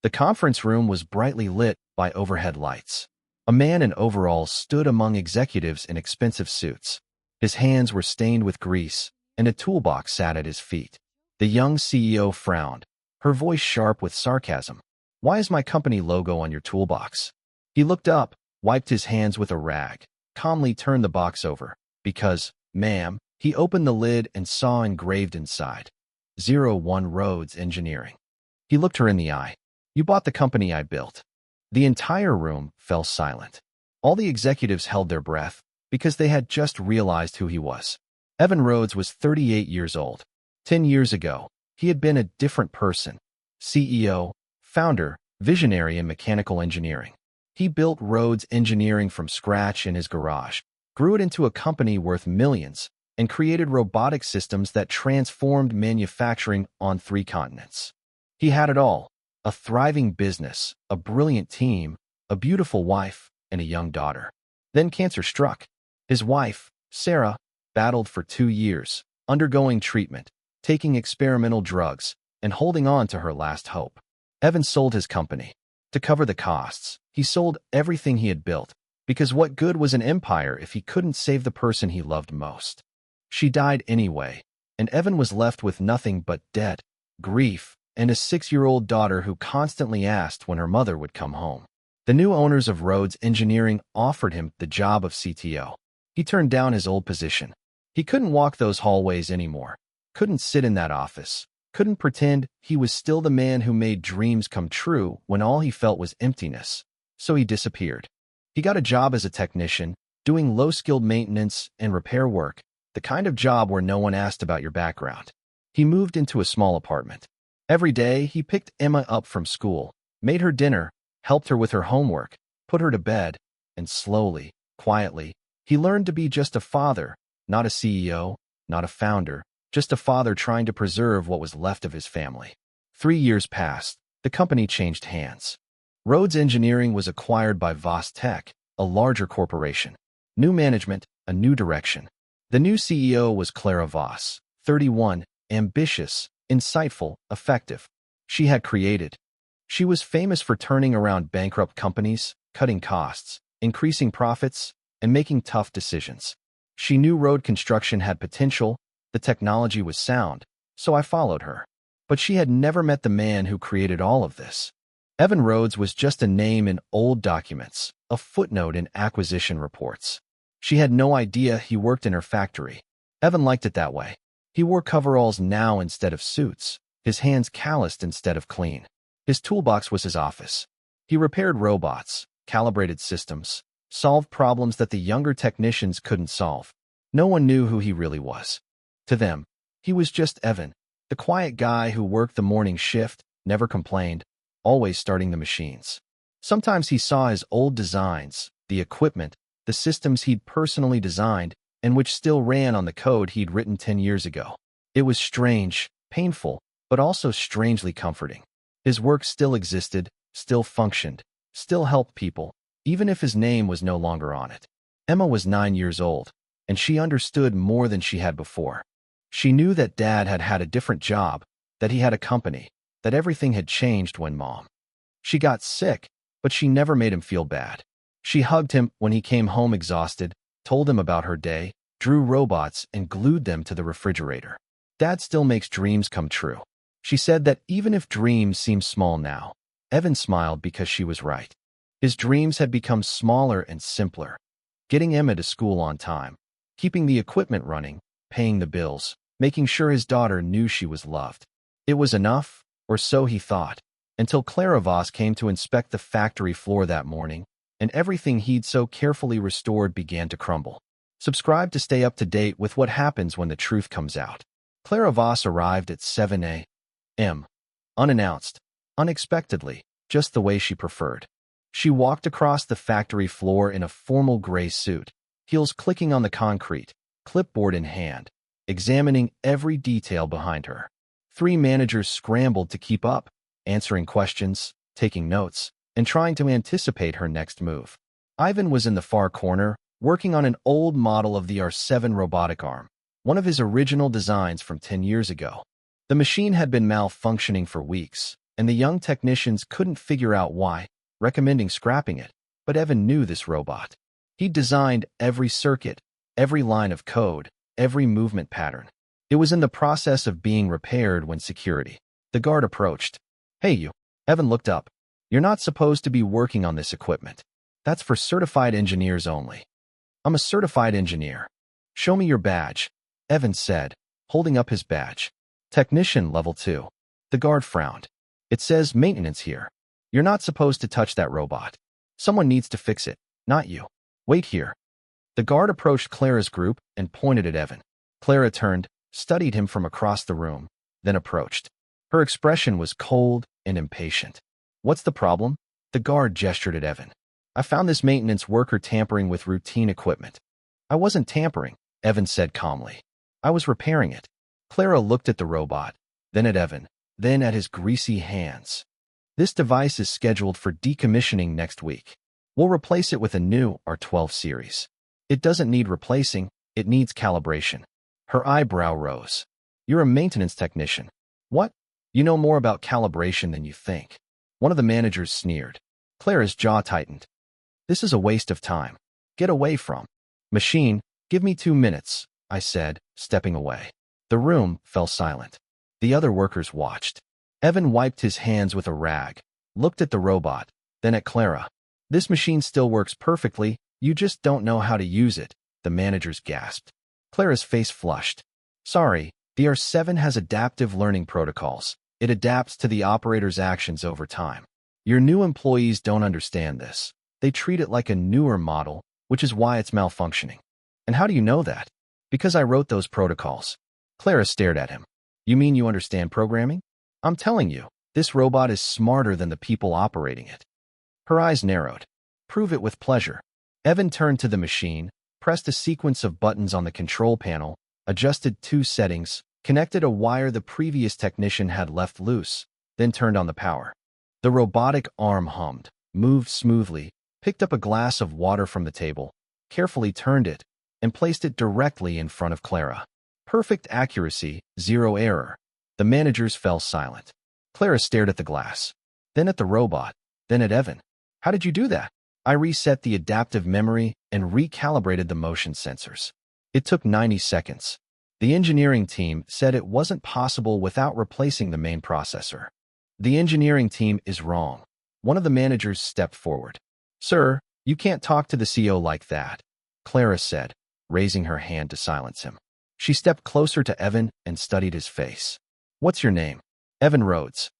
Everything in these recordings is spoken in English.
The conference room was brightly lit by overhead lights. A man in overalls stood among executives in expensive suits. His hands were stained with grease, and a toolbox sat at his feet. The young CEO frowned, her voice sharp with sarcasm. "Why is my company logo on your toolbox?" He looked up, wiped his hands with a rag, calmly turned the box over. "Because, ma'am," he opened the lid and saw engraved inside, 01 Rhodes Engineering. He looked her in the eye. "You bought the company I built." The entire room fell silent. All the executives held their breath because they had just realized who he was. Evan Rhodes was 38 years old. 10 years ago, he had been a different person. CEO, founder, visionary in mechanical engineering. He built Rhodes Engineering from scratch in his garage, grew it into a company worth millions, and created robotic systems that transformed manufacturing on 3 continents. He had it all: a thriving business, a brilliant team, a beautiful wife, and a young daughter. Then cancer struck. His wife, Sarah, battled for 2 years, undergoing treatment, taking experimental drugs, and holding on to her last hope. Evan sold his company. To cover the costs, he sold everything he had built, because what good was an empire if he couldn't save the person he loved most? She died anyway, and Evan was left with nothing but debt, grief, and a 6-year-old daughter who constantly asked when her mother would come home. The new owners of Rhodes Engineering offered him the job of CTO. He turned down his old position. He couldn't walk those hallways anymore, couldn't sit in that office, couldn't pretend he was still the man who made dreams come true when all he felt was emptiness. So he disappeared. He got a job as a technician, doing low-skilled maintenance and repair work, the kind of job where no one asked about your background. He moved into a small apartment. Every day, he picked Emma up from school, made her dinner, helped her with her homework, put her to bed, and slowly, quietly, he learned to be just a father, not a CEO, not a founder, just a father trying to preserve what was left of his family. 3 years passed. The company changed hands. Rhodes Engineering was acquired by Voss Tech, a larger corporation. New management, a new direction. The new CEO was Clara Voss, 31, ambitious, insightful, effective. She was famous for turning around bankrupt companies, cutting costs, increasing profits, and making tough decisions. She knew road construction had potential, the technology was sound, so I followed her. But she had never met the man who created all of this. Evan Rhodes was just a name in old documents, a footnote in acquisition reports. She had no idea he worked in her factory. Evan liked it that way. He wore coveralls now instead of suits, his hands calloused instead of clean. His toolbox was his office. He repaired robots, calibrated systems, solved problems that the younger technicians couldn't solve. No one knew who he really was. To them, he was just Evan, the quiet guy who worked the morning shift, never complained, always starting the machines. Sometimes he saw his old designs, the equipment, the systems he'd personally designed, and which still ran on the code he'd written 10 years ago. It was strange, painful, but also strangely comforting. His work still existed, still functioned, still helped people, even if his name was no longer on it. Emma was 9 years old, and she understood more than she had before. She knew that Dad had had a different job, that he had a company, that everything had changed when Mom. She got sick, but she never made him feel bad. She hugged him when he came home exhausted, told him about her day, drew robots, and glued them to the refrigerator. Dad still makes dreams come true. She said that even if dreams seem small now, Evan smiled because she was right. His dreams had become smaller and simpler. Getting Emma to school on time, keeping the equipment running, paying the bills, making sure his daughter knew she was loved. It was enough, or so he thought, until Clara Voss came to inspect the factory floor that morning, and everything he'd so carefully restored began to crumble. Subscribe to stay up to date with what happens when the truth comes out. Clara Voss arrived at 7 a.m. Unannounced, unexpectedly, just the way she preferred. She walked across the factory floor in a formal gray suit, heels clicking on the concrete, clipboard in hand, examining every detail behind her. 3 managers scrambled to keep up, answering questions, taking notes, and trying to anticipate her next move. Ivan was in the far corner, working on an old model of the R7 robotic arm, one of his original designs from 10 years ago. The machine had been malfunctioning for weeks, and the young technicians couldn't figure out why, recommending scrapping it. But Evan knew this robot. He'd designed every circuit, every line of code, every movement pattern. It was in the process of being repaired when the guard approached. "Hey, you." Evan looked up. "You're not supposed to be working on this equipment. That's for certified engineers only." "I'm a certified engineer." "Show me your badge," Evan said, holding up his badge. "Technician level 2. The guard frowned. "It says maintenance here. You're not supposed to touch that robot. Someone needs to fix it, not you. Wait here." The guard approached Clara's group and pointed at Evan. Clara turned, studied him from across the room, then approached. Her expression was cold and impatient. "What's the problem?" The guard gestured at Evan. "I found this maintenance worker tampering with routine equipment." "I wasn't tampering," Evan said calmly. "I was repairing it." Clara looked at the robot, then at Evan, then at his greasy hands. "This device is scheduled for decommissioning next week. We'll replace it with a new R12 series. It doesn't need replacing, it needs calibration." Her eyebrow rose. "You're a maintenance technician. What? You know more about calibration than you think." One of the managers sneered. Clara's jaw tightened. "This is a waste of time. Get away from." "Machine, give me 2 minutes," I said, stepping away. The room fell silent. The other workers watched. Evan wiped his hands with a rag, looked at the robot, then at Clara. "This machine still works perfectly, you just don't know how to use it," the managers gasped. Clara's face flushed. "Sorry, the R7 has adaptive learning protocols. It adapts to the operator's actions over time. Your new employees don't understand this. They treat it like a newer model, which is why it's malfunctioning." "And how do you know that?" "Because I wrote those protocols." Clara stared at him. "You mean you understand programming?" "I'm telling you, this robot is smarter than the people operating it." Her eyes narrowed. "Prove it with pleasure." Evan turned to the machine, pressed a sequence of buttons on the control panel, adjusted 2 settings, connected a wire the previous technician had left loose, then turned on the power. The robotic arm hummed, moved smoothly, picked up a glass of water from the table, carefully turned it, and placed it directly in front of Clara. Perfect accuracy, 0 error. The managers fell silent. Clara stared at the glass, then at the robot, then at Evan. "How did you do that?" "I reset the adaptive memory and recalibrated the motion sensors. It took 90 seconds. The engineering team said it wasn't possible without replacing the main processor." "The engineering team is wrong." One of the managers stepped forward. "Sir, you can't talk to the CEO like that," Clara said, raising her hand to silence him. She stepped closer to Evan and studied his face. "What's your name?" "Evan Rhodes."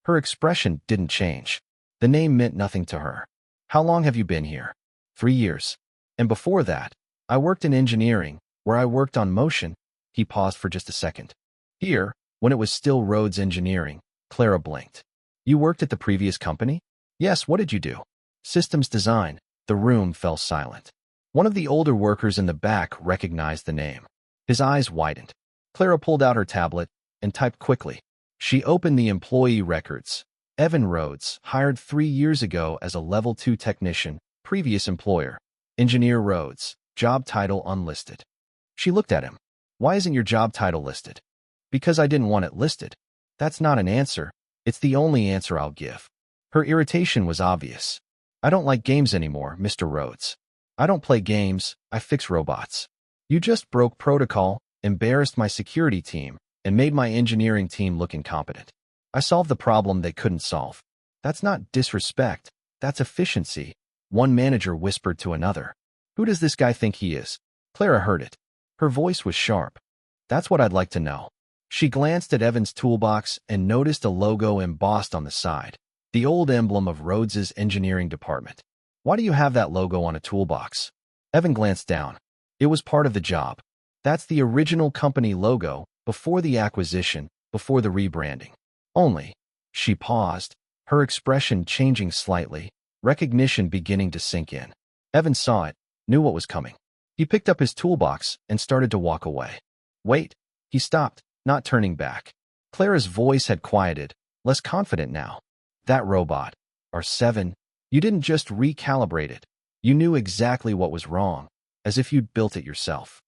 Her expression didn't change. The name meant nothing to her. "How long have you been here?" 3 years. "And before that, I worked in engineering, where I worked on motion." He paused for just a second. "Here, when it was still Rhodes Engineering." Clara blinked. "You worked at the previous company?" "Yes, what did you do?" "Systems design." The room fell silent. One of the older workers in the back recognized the name. His eyes widened. Clara pulled out her tablet and typed quickly. She opened the employee records. Evan Rhodes, hired 3 years ago as a level 2 technician, previous employer. Engineer Rhodes, job title unlisted. She looked at him. "Why isn't your job title listed?" "Because I didn't want it listed." "That's not an answer. It's the only answer I'll give." Her irritation was obvious. "I don't like games anymore, Mr. Rhodes. I don't play games, I fix robots. You just broke protocol, embarrassed my security team, and made my engineering team look incompetent. I solved the problem they couldn't solve." "That's not disrespect, that's efficiency," one manager whispered to another. "Who does this guy think he is?" Clara heard it. Her voice was sharp. "That's what I'd like to know." She glanced at Evan's toolbox and noticed a logo embossed on the side, the old emblem of Rhodes' engineering department. "Why do you have that logo on a toolbox?" Evan glanced down. "It was part of the job. That's the original company logo, before the acquisition, before the rebranding. Only." She paused, her expression changing slightly, recognition beginning to sink in. Evan saw it, knew what was coming. He picked up his toolbox and started to walk away. "Wait." He stopped, not turning back. Clara's voice had quieted, less confident now. "That robot, R7, you didn't just recalibrate it. You knew exactly what was wrong, as if you'd built it yourself."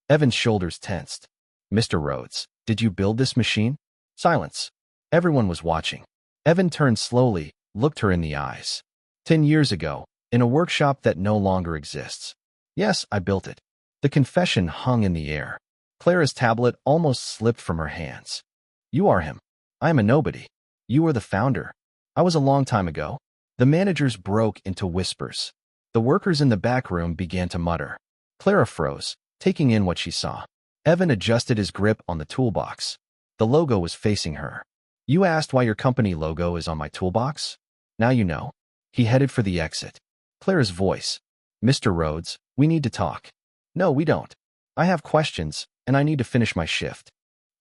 Evan's shoulders tensed. "Mr. Rhodes, did you build this machine?" Silence. Everyone was watching. Evan turned slowly, looked her in the eyes. 10 years ago, in a workshop that no longer exists. Yes, I built it. The confession hung in the air. Clara's tablet almost slipped from her hands. You are him. I am a nobody. You are the founder. I was a long time ago. The managers broke into whispers. The workers in the back room began to mutter. Clara froze, taking in what she saw. Evan adjusted his grip on the toolbox. The logo was facing her. You asked why your company logo is on my toolbox? Now you know. He headed for the exit. Clara's voice. Mr. Rhodes, we need to talk. No, we don't. I have questions, and I need to finish my shift.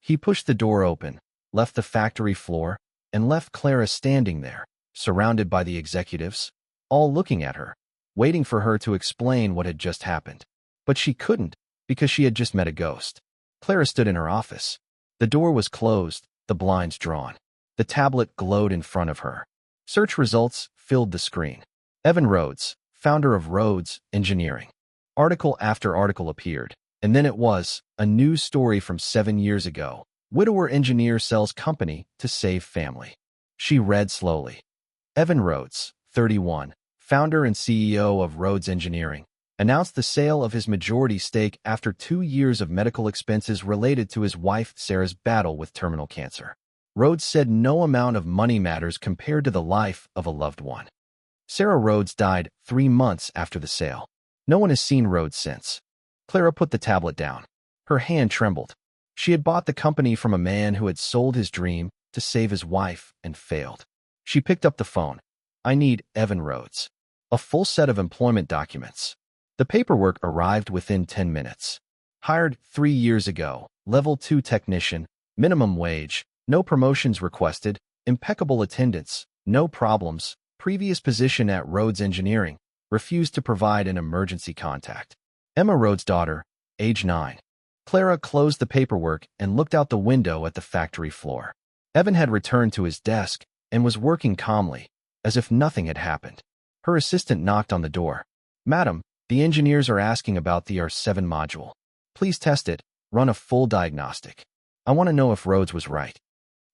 He pushed the door open, left the factory floor, and left Clara standing there, surrounded by the executives, all looking at her, waiting for her to explain what had just happened. But she couldn't, because she had just met a ghost. Clara stood in her office. The door was closed, the blinds drawn. The tablet glowed in front of her. Search results filled the screen. Evan Rhodes, founder of Rhodes Engineering. Article after article appeared, and then it was a news story from 7 years ago. Widower engineer sells company to save family. She read slowly. Evan Rhodes, 31, founder and CEO of Rhodes Engineering, announced the sale of his majority stake after 2 years of medical expenses related to his wife Sarah's battle with terminal cancer. Rhodes said no amount of money matters compared to the life of a loved one. Sarah Rhodes died 3 months after the sale. No one has seen Rhodes since. Clara put the tablet down. Her hand trembled. She had bought the company from a man who had sold his dream to save his wife and failed. She picked up the phone. I need Evan Rhodes. A full set of employment documents. The paperwork arrived within 10 minutes. Hired 3 years ago, level 2 technician, minimum wage, no promotions requested, impeccable attendance, no problems, previous position at Rhodes Engineering, refused to provide an emergency contact. Emma Rhodes' daughter, age 9. Clara closed the paperwork and looked out the window at the factory floor. Evan had returned to his desk and was working calmly, as if nothing had happened. Her assistant knocked on the door. Madam, the engineers are asking about the R7 module. Please test it, run a full diagnostic. I want to know if Rhodes was right.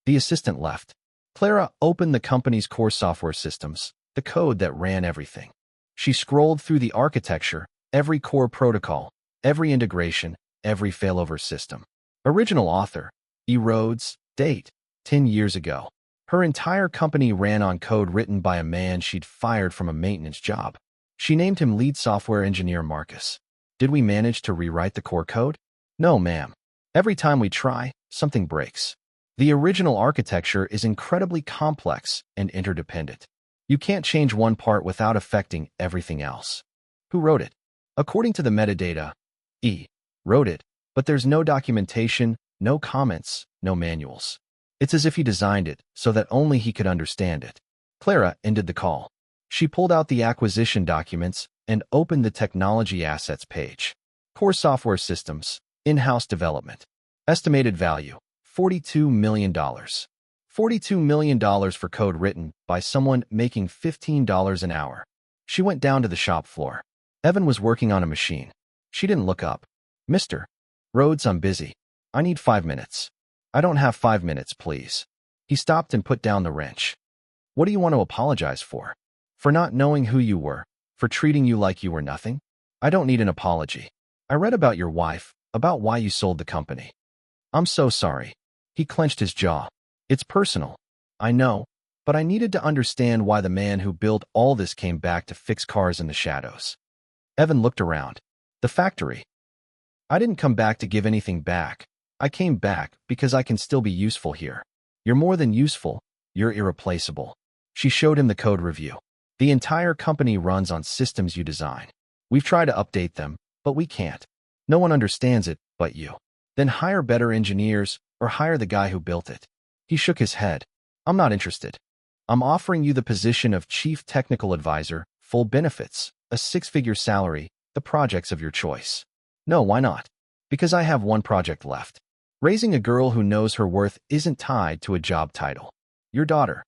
The assistant left. Clara opened the company's core software systems, the code that ran everything. She scrolled through the architecture, every core protocol, every integration, every failover system. Original author, E. Rhodes, date, 10 years ago. Her entire company ran on code written by a man she'd fired from a maintenance job. She named him lead software engineer Marcus. Did we manage to rewrite the core code? No, ma'am. Every time we try, something breaks. The original architecture is incredibly complex and interdependent. You can't change one part without affecting everything else. Who wrote it? According to the metadata, E. wrote it, but there's no documentation, no comments, no manuals. It's as if he designed it so that only he could understand it. Clara ended the call. She pulled out the acquisition documents and opened the technology assets page. Core software systems, in-house development. Estimated value, $42 million. $42 million for code written by someone making $15 an hour. She went down to the shop floor. Evan was working on a machine. She didn't look up. Mr. Rhodes, I'm busy. I need 5 minutes. I don't have 5 minutes, please. He stopped and put down the wrench. What do you want to apologize for? For not knowing who you were? For treating you like you were nothing? I don't need an apology. I read about your wife, about why you sold the company. I'm so sorry. He clenched his jaw. It's personal. I know, but I needed to understand why the man who built all this came back to fix cars in the shadows. Evan looked around. The factory. I didn't come back to give anything back. I came back because I can still be useful here. You're more than useful. You're irreplaceable. She showed him the code review. The entire company runs on systems you design. We've tried to update them, but we can't. No one understands it but you. Then hire better engineers or hire the guy who built it. He shook his head. I'm not interested. I'm offering you the position of Chief Technical Advisor, full benefits, a 6-figure salary, the projects of your choice. No, why not? Because I have one project left. Raising a girl who knows her worth isn't tied to a job title. Your daughter.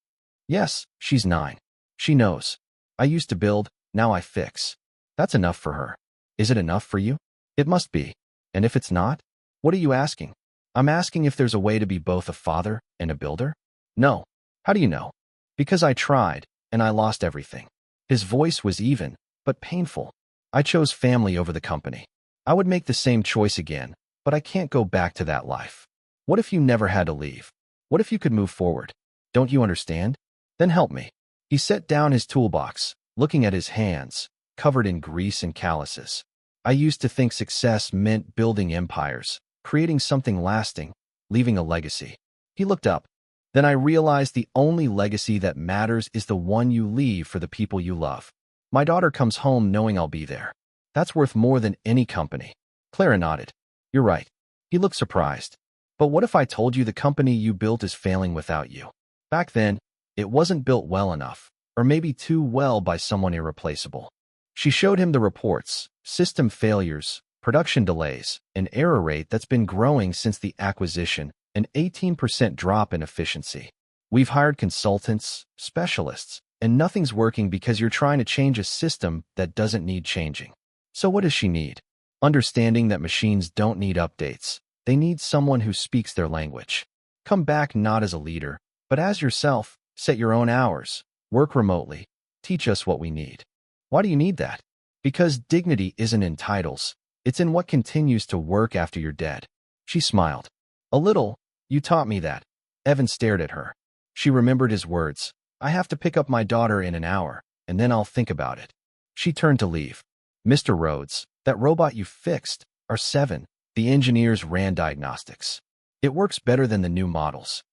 Yes, she's 9. She knows. I used to build, now I fix. That's enough for her. Is it enough for you? It must be. And if it's not, what are you asking? I'm asking if there's a way to be both a father and a builder? No. How do you know? Because I tried, and I lost everything. His voice was even, but painful. I chose family over the company. I would make the same choice again, but I can't go back to that life. What if you never had to leave? What if you could move forward? Don't you understand? Then help me. He set down his toolbox, looking at his hands, covered in grease and calluses. I used to think success meant building empires, creating something lasting, leaving a legacy. He looked up. Then I realized the only legacy that matters is the one you leave for the people you love. My daughter comes home knowing I'll be there. That's worth more than any company. Clara nodded. You're right. He looked surprised. But what if I told you the company you built is failing without you? Back then, it wasn't built well enough, or maybe too well by someone irreplaceable. She showed him the reports, system failures, production delays, an error rate that's been growing since the acquisition, an 18% drop in efficiency. We've hired consultants, specialists, and nothing's working because you're trying to change a system that doesn't need changing. So what does she need? Understanding that machines don't need updates. They need someone who speaks their language. Come back not as a leader, but as yourself. Set your own hours. Work remotely. Teach us what we need. Why do you need that? Because dignity isn't in titles. It's in what continues to work after you're dead. She smiled. A little. You taught me that. Evan stared at her. She remembered his words. I have to pick up my daughter in an hour, and then I'll think about it. She turned to leave. Mr. Rhodes, that robot you fixed, R7, the engineers ran diagnostics. It works better than the new models.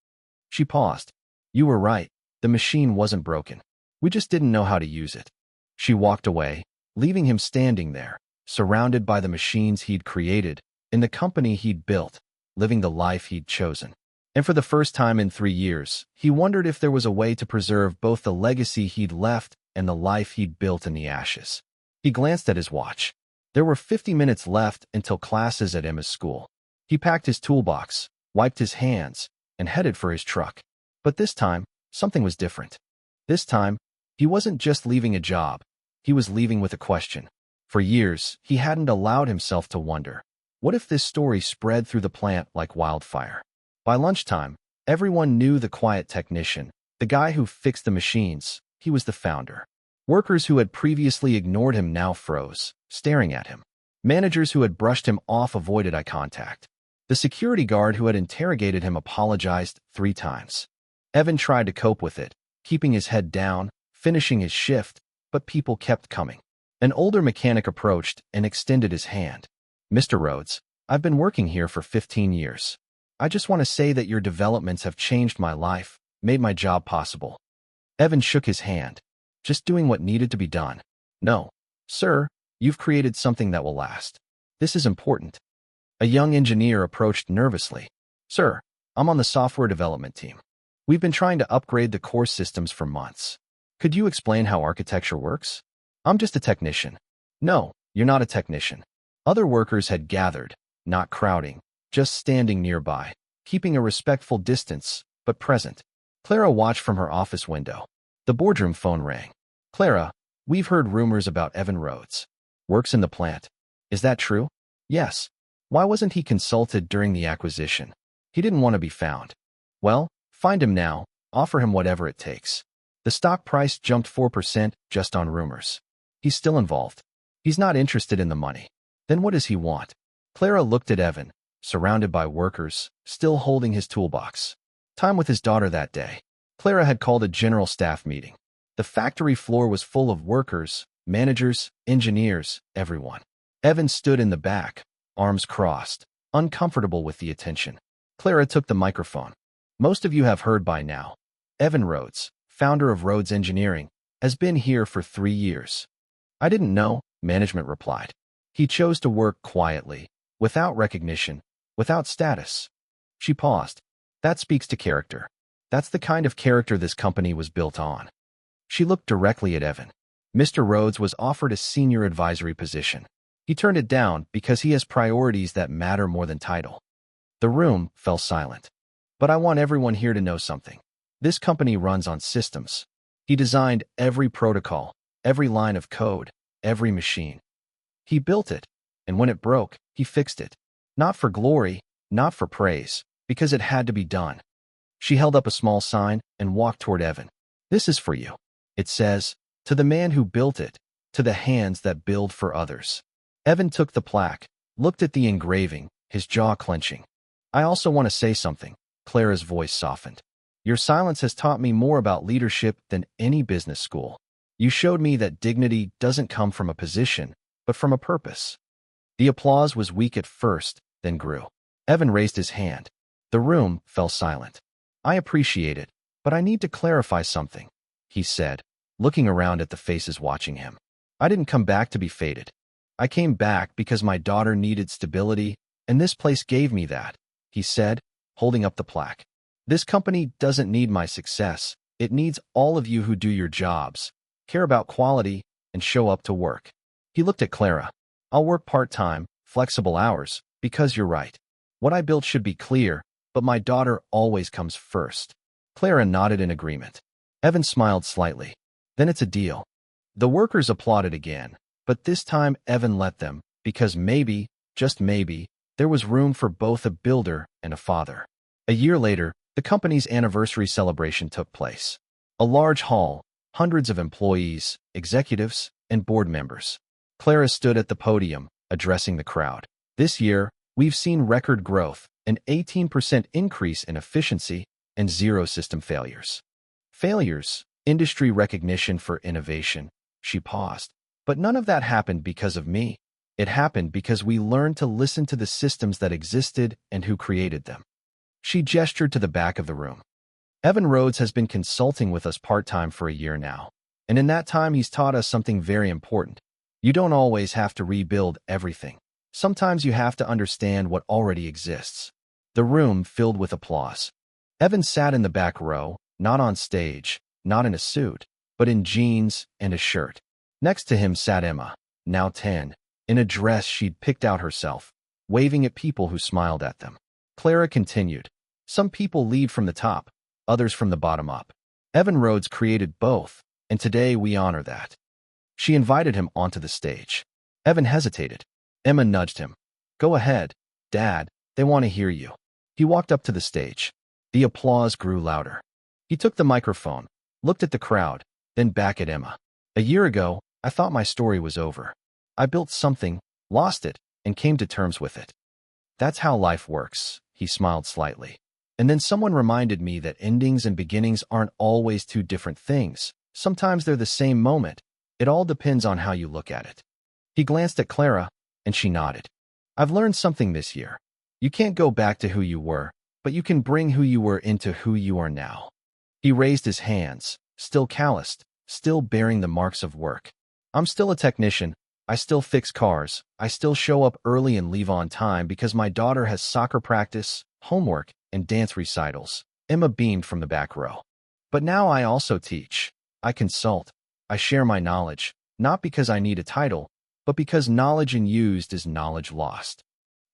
She paused. You were right. The machine wasn't broken. We just didn't know how to use it. She walked away, leaving him standing there, surrounded by the machines he'd created, in the company he'd built, living the life he'd chosen. And for the first time in 3 years, he wondered if there was a way to preserve both the legacy he'd left and the life he'd built in the ashes. He glanced at his watch. There were 50 minutes left until classes at Emma's school. He packed his toolbox, wiped his hands, and headed for his truck. But this time, something was different. This time, he wasn't just leaving a job. He was leaving with a question. For years, he hadn't allowed himself to wonder. What if this story spread through the plant like wildfire? By lunchtime, everyone knew the quiet technician, the guy who fixed the machines. He was the founder. Workers who had previously ignored him now froze, staring at him. Managers who had brushed him off avoided eye contact. The security guard who had interrogated him apologized 3 times. Evan tried to cope with it, keeping his head down, finishing his shift, but people kept coming. An older mechanic approached and extended his hand. Mr. Rhodes, I've been working here for 15 years. I just want to say that your developments have changed my life, made my job possible. Evan shook his hand. Just doing what needed to be done. No, sir, you've created something that will last. This is important. A young engineer approached nervously. Sir, I'm on the software development team. We've been trying to upgrade the core systems for months. Could you explain how architecture works? I'm just a technician. No, you're not a technician. Other workers had gathered, not crowding, just standing nearby, keeping a respectful distance, but present. Clara watched from her office window. The boardroom phone rang. Clara, we've heard rumors about Evan Rhodes. Works in the plant. Is that true? Yes. Why wasn't he consulted during the acquisition? He didn't want to be found. Well, find him now, offer him whatever it takes. The stock price jumped 4% just on rumors. He's still involved. He's not interested in the money. Then what does he want? Clara looked at Evan, surrounded by workers, still holding his toolbox. Time with his daughter that day. Clara had called a general staff meeting. The factory floor was full of workers, managers, engineers, everyone. Evan stood in the back, arms crossed, uncomfortable with the attention. Clara took the microphone. Most of you have heard by now. Evan Rhodes, founder of Rhodes Engineering, has been here for 3 years. I didn't know, management replied. He chose to work quietly, without recognition, without status. She paused. That speaks to character. That's the kind of character this company was built on. She looked directly at Evan. Mr. Rhodes was offered a senior advisory position. He turned it down because he has priorities that matter more than title. The room fell silent. But I want everyone here to know something. This company runs on systems. He designed every protocol, every line of code, every machine. He built it, and when it broke, he fixed it. Not for glory, not for praise, because it had to be done. She held up a small sign and walked toward Evan. This is for you. It says, to the man who built it, to the hands that build for others. Evan took the plaque, looked at the engraving, his jaw clenching. I also want to say something. Clara's voice softened. Your silence has taught me more about leadership than any business school. You showed me that dignity doesn't come from a position, but from a purpose. The applause was weak at first, then grew. Evan raised his hand. The room fell silent. I appreciate it, but I need to clarify something, he said, looking around at the faces watching him. I didn't come back to be faded. I came back because my daughter needed stability, and this place gave me that, he said, holding up the plaque. This company doesn't need my success. It needs all of you who do your jobs, care about quality, and show up to work. He looked at Clara. I'll work part-time, flexible hours, because you're right. What I built should be clear, but my daughter always comes first. Clara nodded in agreement. Evan smiled slightly. Then it's a deal. The workers applauded again, but this time Evan let them, because maybe, just maybe, there was room for both a builder and a father. A year later, the company's anniversary celebration took place. A large hall, hundreds of employees, executives, and board members. Clara stood at the podium, addressing the crowd. This year, we've seen record growth, an 18% increase in efficiency, and 0 system failures. Failures, industry recognition for innovation. She paused. But none of that happened because of me. It happened because we learned to listen to the systems that existed and who created them. She gestured to the back of the room. Evan Rhodes has been consulting with us part-time for a year now, and in that time he's taught us something very important. You don't always have to rebuild everything. Sometimes you have to understand what already exists. The room filled with applause. Evan sat in the back row, not on stage, not in a suit, but in jeans and a shirt. Next to him sat Emma, now 10, in a dress she'd picked out herself, waving at people who smiled at them. Clara continued. Some people lead from the top, others from the bottom up. Evan Rhodes created both, and today we honor that. She invited him onto the stage. Evan hesitated. Emma nudged him. Go ahead, Dad, they want to hear you. He walked up to the stage. The applause grew louder. He took the microphone, looked at the crowd, then back at Emma. A year ago, I thought my story was over. I built something, lost it, and came to terms with it. That's how life works, he smiled slightly. And then someone reminded me that endings and beginnings aren't always two different things. Sometimes they're the same moment. It all depends on how you look at it. He glanced at Clara, and she nodded. I've learned something this year. You can't go back to who you were, but you can bring who you were into who you are now. He raised his hands, still calloused, still bearing the marks of work. I'm still a technician. I still fix cars. I still show up early and leave on time because my daughter has soccer practice, homework, and dance recitals. Emma beamed from the back row. But now I also teach. I consult. I share my knowledge, not because I need a title, but because knowledge unused is knowledge lost.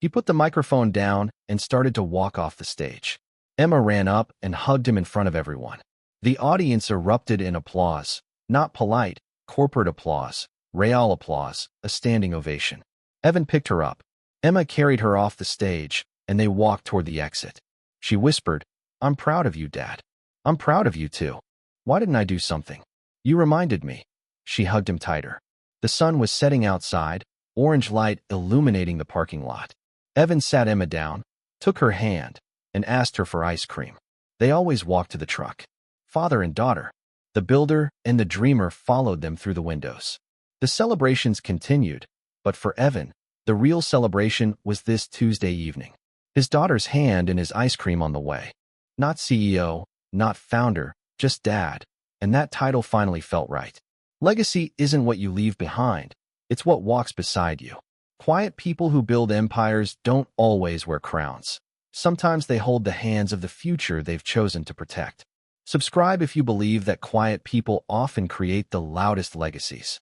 He put the microphone down and started to walk off the stage. Emma ran up and hugged him in front of everyone. The audience erupted in applause, not polite, corporate applause, real applause, a standing ovation. Evan picked her up. Emma carried her off the stage, and they walked toward the exit. She whispered, I'm proud of you, Dad. I'm proud of you, too. Why didn't I do something? You reminded me. She hugged him tighter. The sun was setting outside, orange light illuminating the parking lot. Evan sat Emma down, took her hand, and asked her for ice cream. They always walked to the truck. Father and daughter. The builder and the dreamer followed them through the windows. The celebrations continued, but for Evan, the real celebration was this Tuesday evening. His daughter's hand and his ice cream on the way. Not CEO, not founder, just Dad, and that title finally felt right. Legacy isn't what you leave behind, it's what walks beside you. Quiet people who build empires don't always wear crowns. Sometimes they hold the hands of the future they've chosen to protect. Subscribe if you believe that quiet people often create the loudest legacies.